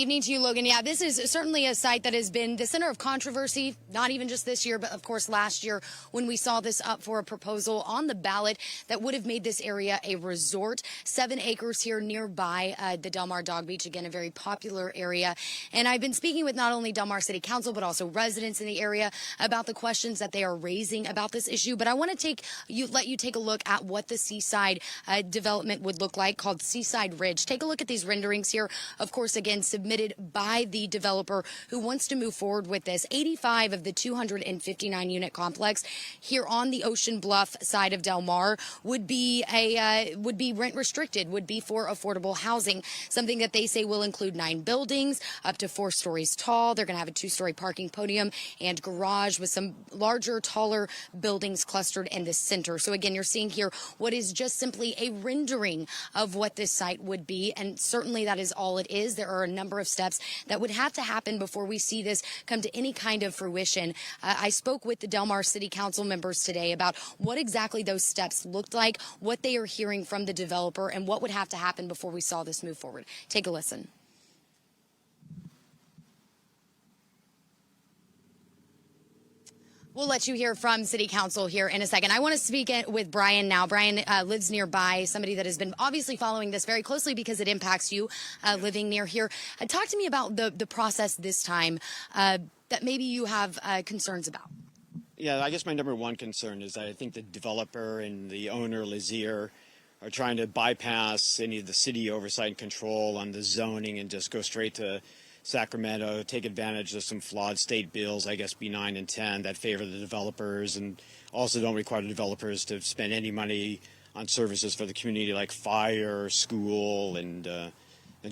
Evening to you, Logan. Yeah, this is certainly a site that has been the center of controversy, not even just this year, but of course last year when we saw this up for a proposal on the ballot that would have made this area a resort. 7 acres here nearby the Del Mar Dog Beach, again, a very popular area. And I've been speaking with not only Del Mar City Council, but also residents in the area about the questions that they are raising about this issue. But I want to let you take a look at what the seaside development would look like, called Seaside Ridge. Take a look at these renderings here. Of course, again, submitted by the developer who wants to move forward with this. 85 of the 259 unit complex here on the Ocean Bluff side of Del Mar would be rent restricted, would be for affordable housing, something that they say will include 9 buildings up to 4 stories tall. They're going to have a 2-story parking podium and garage with some larger, taller buildings clustered in the center. So again, you're seeing here what is just simply a rendering of what this site would be, and certainly that is all it is. There are a number of steps that would have to happen before we see this come to any kind of fruition. I spoke with the Del Mar City Council members today about what exactly those steps looked like, what they are hearing from the developer, and what would have to happen before we saw this move forward. Take a listen. We'll let you hear from City Council here in a second. I want to speak with Brian now. Brian lives nearby, somebody that has been obviously following this very closely because it impacts you living near here. Talk to me about the process this time that maybe you have concerns about. Yeah, I guess my number one concern is that I think the developer and the owner, Lazier, are trying to bypass any of the city oversight and control on the zoning and just go straight to Sacramento, take advantage of some flawed state bills, I guess B9 and 10, that favor the developers and also don't require the developers to spend any money on services for the community like fire, school, and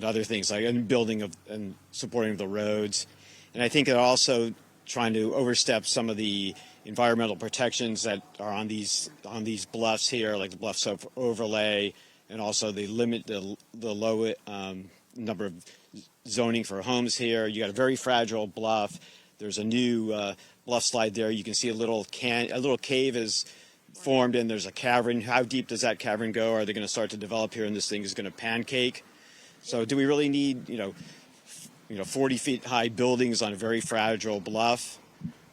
other things like and supporting the roads. And I think they're also trying to overstep some of the environmental protections that are on these bluffs here, like the bluff slope overlay, and also they limit the low number of zoning for homes here. You got a very fragile bluff. There's a new bluff slide there. You can see a little cave is formed, and there's a cavern. How deep does that cavern go? Are they going to start to develop here, and this thing is going to pancake? So, do we really need 40 feet high buildings on a very fragile bluff?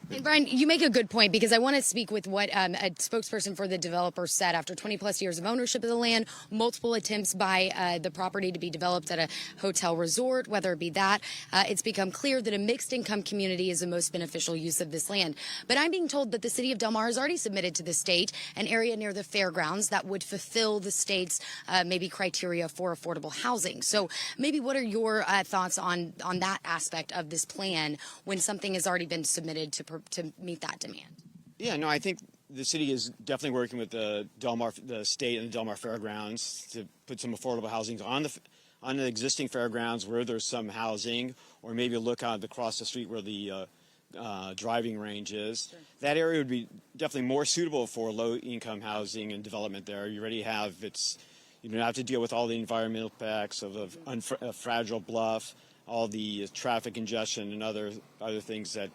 And Brian, you make a good point, because I want to speak with what a spokesperson for the developer said. After 20 plus years of ownership of the land, multiple attempts by the property to be developed at a hotel resort, whether it be that, it's become clear that a mixed income community is the most beneficial use of this land. But I'm being told that the city of Del Mar has already submitted to the state an area near the fairgrounds that would fulfill the state's maybe criteria for affordable housing. So maybe what are your thoughts on that aspect of this plan when something has already been submitted to meet that demand? Yeah, no, I think the city is definitely working with the state and the Del Mar Fairgrounds to put some affordable housing on the existing fairgrounds where there's some housing, or maybe look out across the street where the driving range is. Sure. That area would be definitely more suitable for low-income housing and development there. You already have you don't have to deal with all the environmental impacts of a fragile bluff, all the traffic congestion and other things that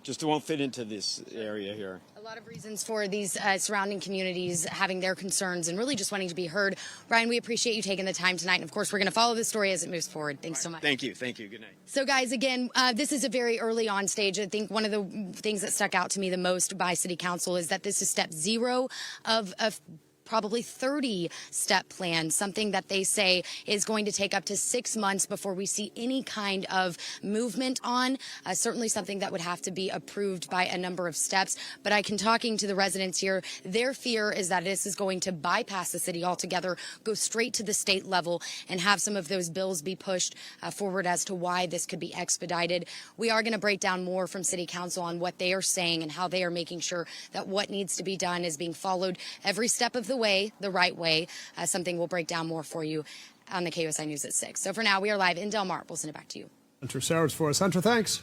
just won't fit into this area here. A lot of reasons for these surrounding communities having their concerns and really just wanting to be heard. Brian, we appreciate you taking the time tonight. And of course, we're going to follow this story as it moves forward. Thanks so much. Thank you. Good night. So guys, again, this is a very early on stage. I think one of the things that stuck out to me the most by City Council is that this is step 0 of probably 30-step plan, something that they say is going to take up to 6 months before we see any kind of movement on. Certainly something that would have to be approved by a number of steps. But talking to the residents here, their fear is that this is going to bypass the city altogether, go straight to the state level, and have some of those bills be pushed forward as to why this could be expedited. We are going to break down more from City Council on what they are saying and how they are making sure that what needs to be done is being followed every step of the way, the right way. Something we'll break down more for you on the KUSI News at 6. So for now, we are live in Del Mar. We'll send it back to you. Hunter Sowers for us. Hunter, thanks.